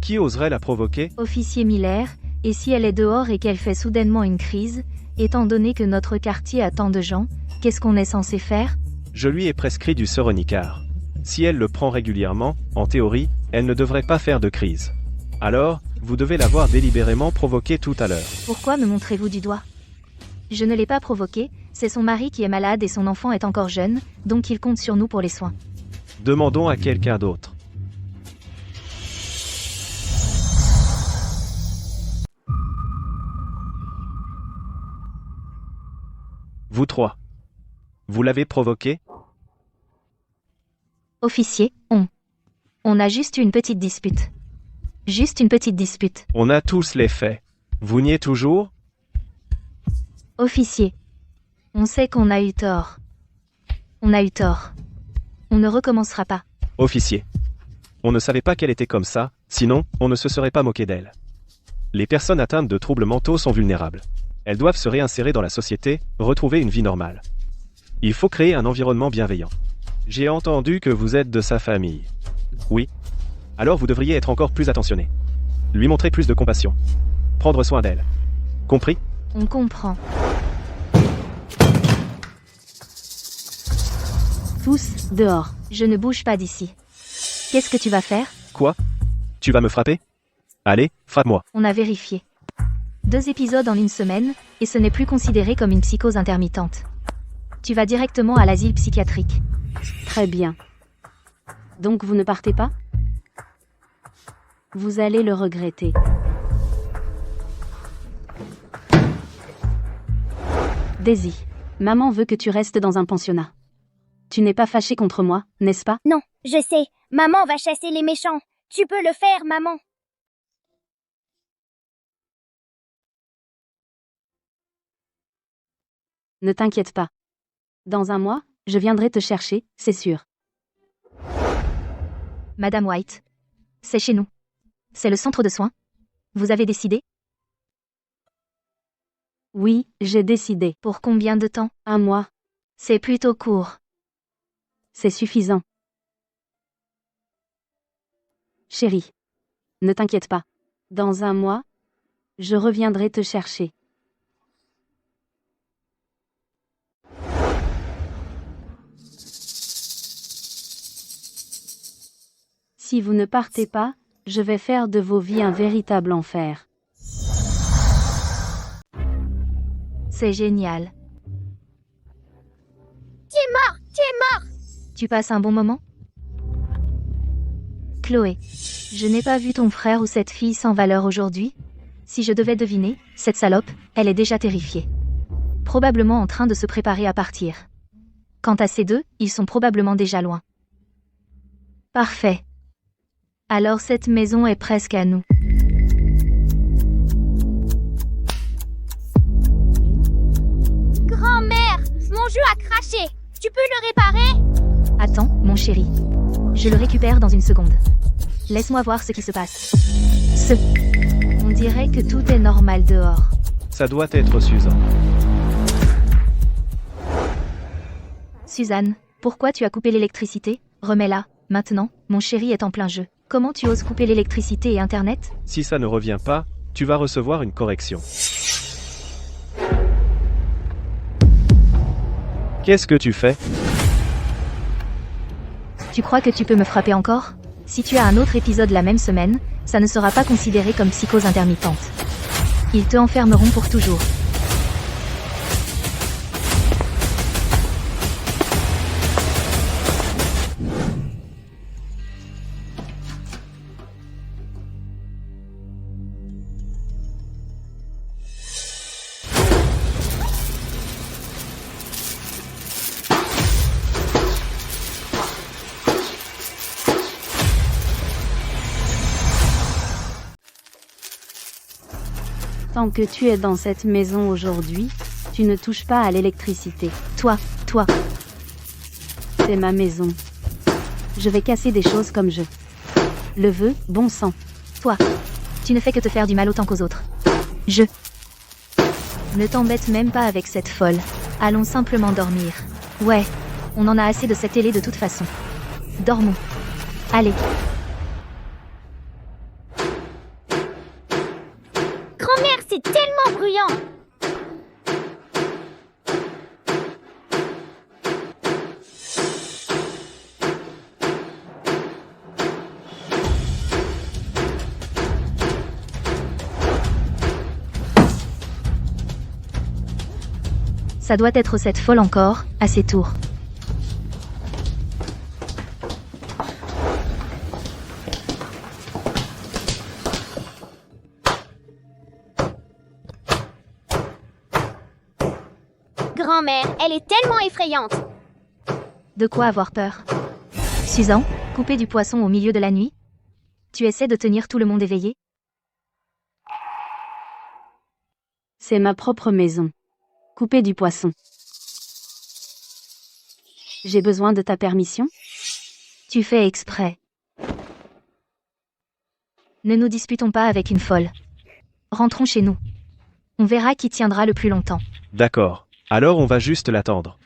Qui oserait la provoquer? Officier Miller, et si elle est dehors et qu'elle fait soudainement une crise, étant donné que notre quartier a tant de gens, qu'est-ce qu'on est censé faire? Je lui ai prescrit du Seronicard. Si elle le prend régulièrement, en théorie, elle ne devrait pas faire de crise. Alors, vous devez l'avoir délibérément provoquée tout à l'heure. Pourquoi me montrez-vous du doigt? Je ne l'ai pas provoqué, c'est son mari qui est malade et son enfant est encore jeune, donc il compte sur nous pour les soins. Demandons à quelqu'un d'autre. Vous trois. Vous l'avez provoqué? Officier, on a juste une petite dispute. Juste une petite dispute. On a tous les faits. Vous niez toujours? Officier, on sait qu'on a eu tort. On a eu tort. On ne recommencera pas. Officier. On ne savait pas qu'elle était comme ça, sinon, on ne se serait pas moqué d'elle. Les personnes atteintes de troubles mentaux sont vulnérables. Elles doivent se réinsérer dans la société, retrouver une vie normale. Il faut créer un environnement bienveillant. J'ai entendu que vous êtes de sa famille. Oui. Alors vous devriez être encore plus attentionné. Lui montrer plus de compassion. Prendre soin d'elle. Compris? On comprend. Tous, dehors. Je ne bouge pas d'ici. Qu'est-ce que tu vas faire? Quoi? Tu vas me frapper? Allez, frappe-moi. On a vérifié. 2 épisodes en une semaine, et ce n'est plus considéré comme une psychose intermittente. Tu vas directement à l'asile psychiatrique. Très bien. Donc vous ne partez pas? Vous allez le regretter. Daisy, maman veut que tu restes dans un pensionnat. Tu n'es pas fâchée contre moi, n'est-ce pas? Non, je sais. Maman va chasser les méchants. Tu peux le faire, maman. Ne t'inquiète pas. Dans un mois, je viendrai te chercher, c'est sûr. Madame White. C'est chez nous. C'est le centre de soins. Vous avez décidé? Oui, j'ai décidé. Pour combien de temps? 1 mois, C'est plutôt court. c'est suffisant. Chérie, ne t'inquiète pas. Dans 1 mois, je reviendrai te chercher. Si vous ne partez pas, je vais faire de vos vies un véritable enfer. C'est génial. Tu es mort. Tu passes un bon moment? Chloé, je n'ai pas vu ton frère ou cette fille sans valeur aujourd'hui. Si je devais deviner, cette salope, elle est déjà terrifiée. Probablement en train de se préparer à partir. Quant à ces deux, ils sont probablement déjà loin. Parfait. Alors cette maison est presque à nous. Grand-mère, mon jeu a craché. Tu peux le réparer? Attends, mon chéri. Je le récupère dans une seconde. Laisse-moi voir ce qui se passe. On dirait que tout est normal dehors. Ça doit être Susan. Suzanne, pourquoi tu as coupé l'électricité? Remets-la. Maintenant, mon chéri est en plein jeu. Comment tu oses couper l'électricité et Internet? Si ça ne revient pas, tu vas recevoir une correction. Qu'est-ce que tu fais? Tu crois que tu peux me frapper encore? Si tu as un autre épisode la même semaine, ça ne sera pas considéré comme psychose intermittente. Ils te enfermeront pour toujours. Tant que tu es dans cette maison aujourd'hui, tu ne touches pas à l'électricité. Toi, C'est ma maison. Je vais casser des choses comme je le veux, bon sang. tu ne fais que te faire du mal autant qu'aux autres. Ne t'embête même pas avec cette folle. Allons simplement dormir. Ouais, on en a assez de cette télé de toute façon. Dormons. Allez. Grand-mère, c'est tellement bruyant. Ça doit être cette folle encore, à ses tours. Grand-mère, elle est tellement effrayante. De quoi avoir peur? Suzanne, couper du poisson au milieu de la nuit? Tu essaies de tenir tout le monde éveillé? C'est ma propre maison. Couper du poisson. J'ai besoin de ta permission? Tu fais exprès. Ne nous disputons pas avec une folle. Rentrons chez nous. On verra qui tiendra le plus longtemps. D'accord. Alors on va juste l'attendre.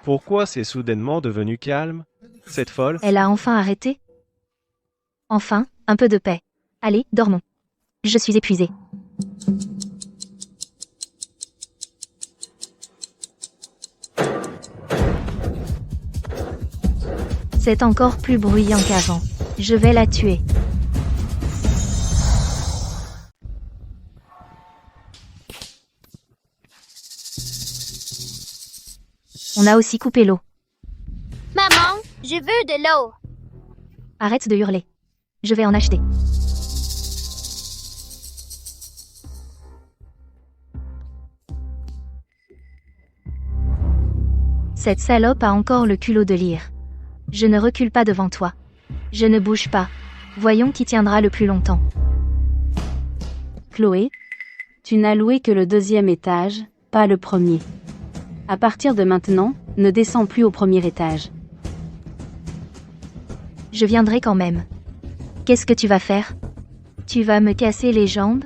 Pourquoi c'est soudainement devenu calme? Cette folle? Elle a enfin arrêté? Enfin, un peu de paix. Allez, dormons. Je suis épuisée. C'est encore plus bruyant qu'avant. Je vais la tuer. On a aussi coupé l'eau. Maman, je veux de l'eau. Arrête de hurler. Je vais en acheter. Cette salope a encore le culot de lire. Je ne recule pas devant toi. Je ne bouge pas. Voyons qui tiendra le plus longtemps. Chloé, tu n'as loué que le 2e étage, pas le premier. À partir de maintenant, ne descends plus au premier étage. Je viendrai quand même. Qu'est-ce que tu vas faire? Tu vas me casser les jambes?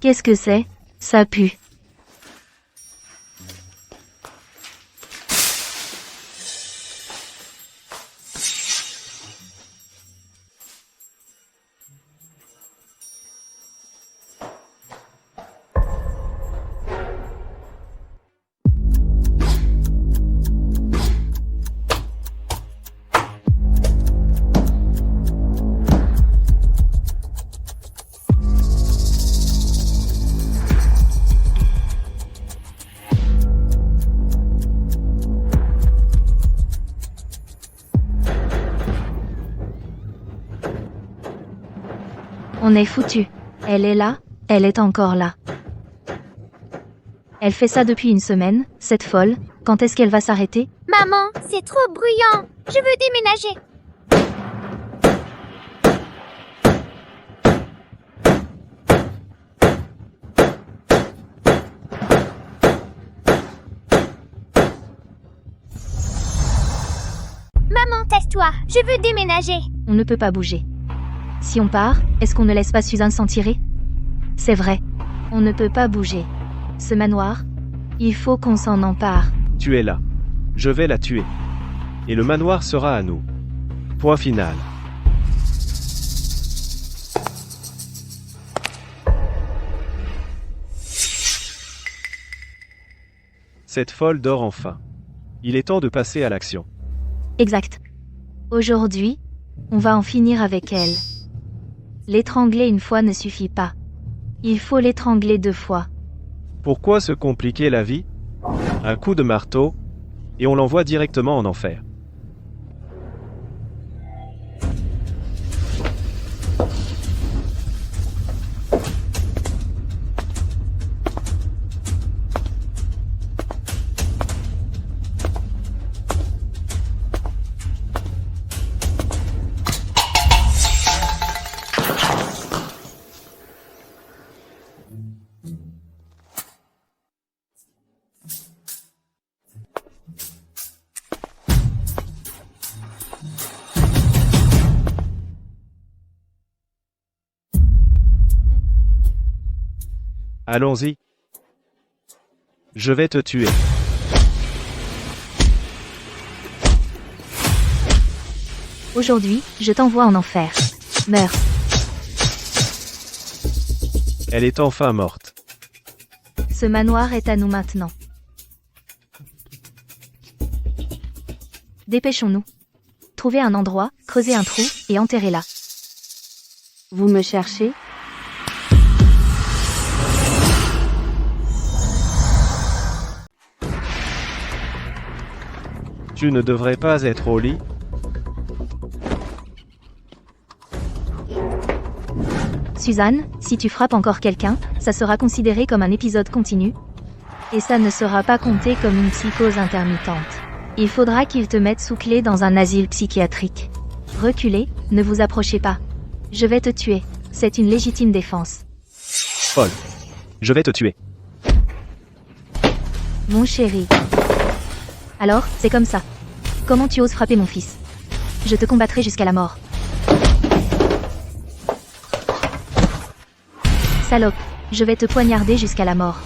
Qu'est-ce que c'est? Ça pue. On est foutu. Elle est là, elle est encore là. Elle fait ça depuis une semaine, cette folle. Quand est-ce qu'elle va s'arrêter? Maman, c'est trop bruyant. Je veux déménager. Maman, tais-toi. Je veux déménager. On ne peut pas bouger. Si on part, est-ce qu'on ne laisse pas Suzanne s'en tirer? C'est vrai. On ne peut pas bouger. Ce manoir, il faut qu'on s'en empare. Tu es là. Je vais la tuer. Et le manoir sera à nous. Point final. Cette folle dort enfin. Il est temps de passer à l'action. Exact. Aujourd'hui, on va en finir avec elle. L'étrangler une fois ne suffit pas. Il faut l'étrangler 2 fois. Pourquoi se compliquer la vie? Un coup de marteau, et on l'envoie directement en enfer. Allons-y. Je vais te tuer. Aujourd'hui, je t'envoie en enfer. Meurs. Elle est enfin morte. Ce manoir est à nous maintenant. Dépêchons-nous. Trouvez un endroit, creusez un trou, et enterrez-la. Vous me cherchez? Tu ne devrais pas être au lit. Suzanne, si tu frappes encore quelqu'un, ça sera considéré comme un épisode continu. Et ça ne sera pas compté comme une psychose intermittente. Il faudra qu'ils te mettent sous clé dans un asile psychiatrique. Reculez, ne vous approchez pas. Je vais te tuer. C'est une légitime défense. Folle. Je vais te tuer. Mon chéri. Alors, c'est comme ça. Comment tu oses frapper mon fils? Je te combattrai jusqu'à la mort. Salope, je vais te poignarder jusqu'à la mort.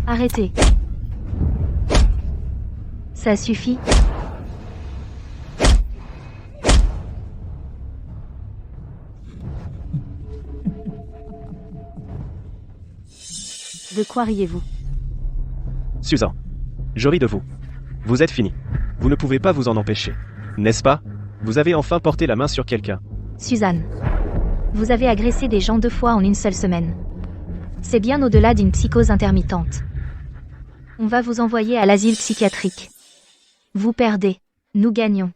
Arrêtez. Ça suffit. De quoi riez-vous? Susan. Je ris de vous. Vous êtes fini. Vous ne pouvez pas vous en empêcher. N'est-ce pas? Vous avez enfin porté la main sur quelqu'un. Suzanne. Vous avez agressé des gens 2 fois en une seule semaine. C'est bien au-delà d'une psychose intermittente. On va vous envoyer à l'asile psychiatrique. Vous perdez. Nous gagnons.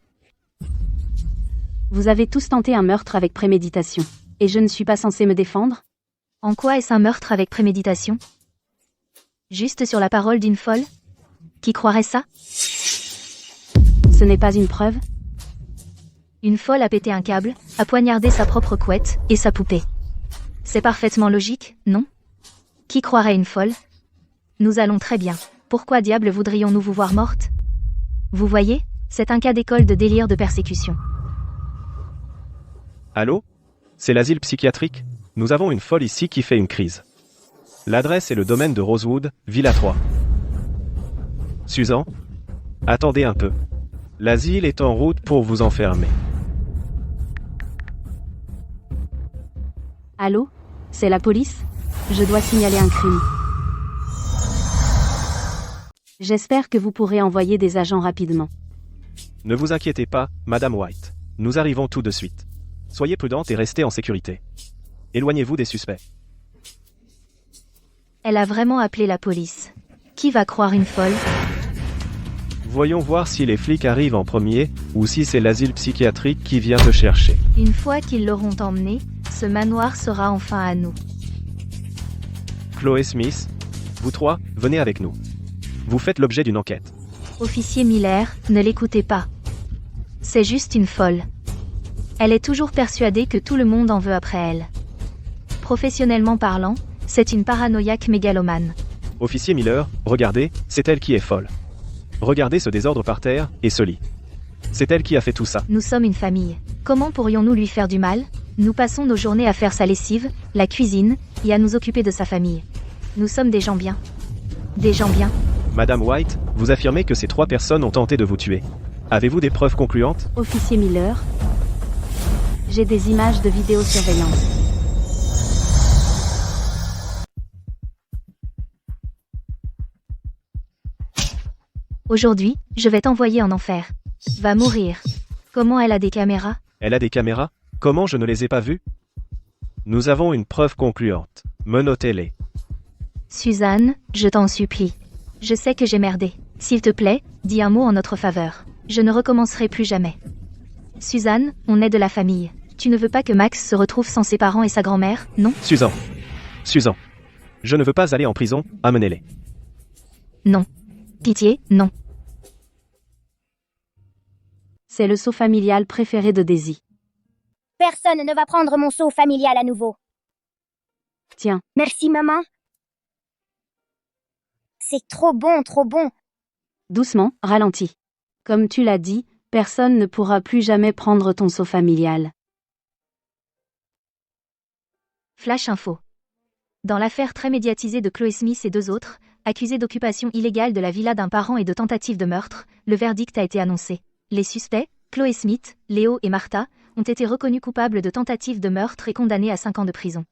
Vous avez tous tenté un meurtre avec préméditation. Et je ne suis pas censé me défendre? En quoi est-ce un meurtre avec préméditation? Juste sur la parole d'une folle? Qui croirait ça? Ce n'est pas une preuve? Une folle a pété un câble, a poignardé sa propre couette et sa poupée. C'est parfaitement logique, non? Qui croirait une folle? Nous allons très bien. Pourquoi diable voudrions-nous vous voir morte? Vous voyez, c'est un cas d'école de délire de persécution. Allô? C'est l'asile psychiatrique? Nous avons une folle ici qui fait une crise. L'adresse est le domaine de Rosewood, Villa 3. Susan? Attendez un peu. L'asile est en route pour vous enfermer. Allô? C'est la police? Je dois signaler un crime. J'espère que vous pourrez envoyer des agents rapidement. Ne vous inquiétez pas, Madame White. Nous arrivons tout de suite. Soyez prudente et restez en sécurité. Éloignez-vous des suspects. Elle a vraiment appelé la police. Qui va croire une folle? Voyons voir si les flics arrivent en premier, ou si c'est l'asile psychiatrique qui vient te chercher. Une fois qu'ils l'auront emmené, ce manoir sera enfin à nous. Chloé Smith, vous trois, venez avec nous. Vous faites l'objet d'une enquête. Officier Miller, ne l'écoutez pas. C'est juste une folle. Elle est toujours persuadée que tout le monde en veut après elle. Professionnellement parlant, c'est une paranoïaque mégalomane. Officier Miller, regardez, c'est elle qui est folle. Regardez ce désordre par terre, et ce lit. C'est elle qui a fait tout ça. Nous sommes une famille. Comment pourrions-nous lui faire du mal? Nous passons nos journées à faire sa lessive, la cuisine, et à nous occuper de sa famille. Nous sommes des gens bien. Des gens bien. Madame White, vous affirmez que ces 3 personnes ont tenté de vous tuer. Avez-vous des preuves concluantes? Officier Miller, j'ai des images de vidéosurveillance. Aujourd'hui, je vais t'envoyer en enfer. Va mourir. Comment elle a des caméras? Elle a des caméras? Comment je ne les ai pas vues? Nous avons une preuve concluante. Menotez-les. Suzanne, je t'en supplie. Je sais que j'ai merdé. S'il te plaît, dis un mot en notre faveur. Je ne recommencerai plus jamais. Suzanne, on est de la famille. Tu ne veux pas que Max se retrouve sans ses parents et sa grand-mère, non? Susan. Susan. Je ne veux pas aller en prison, amenez-les. Non. Pitié, non. C'est le sceau familial préféré de Daisy. Personne ne va prendre mon seau familial à nouveau. Tiens, Merci, maman. C'est trop bon, trop bon. doucement, ralentis. Comme tu l'as dit, personne ne pourra plus jamais prendre ton sceau familial. Flash info. Dans l'affaire très médiatisée de Chloé Smith et 2 autres, accusés d'occupation illégale de la villa d'un parent et de tentative de meurtre, le verdict a été annoncé. Les suspects, Chloé Smith, Léo et Martha, ont été reconnus coupables de tentative de meurtre et condamnés à 5 ans de prison.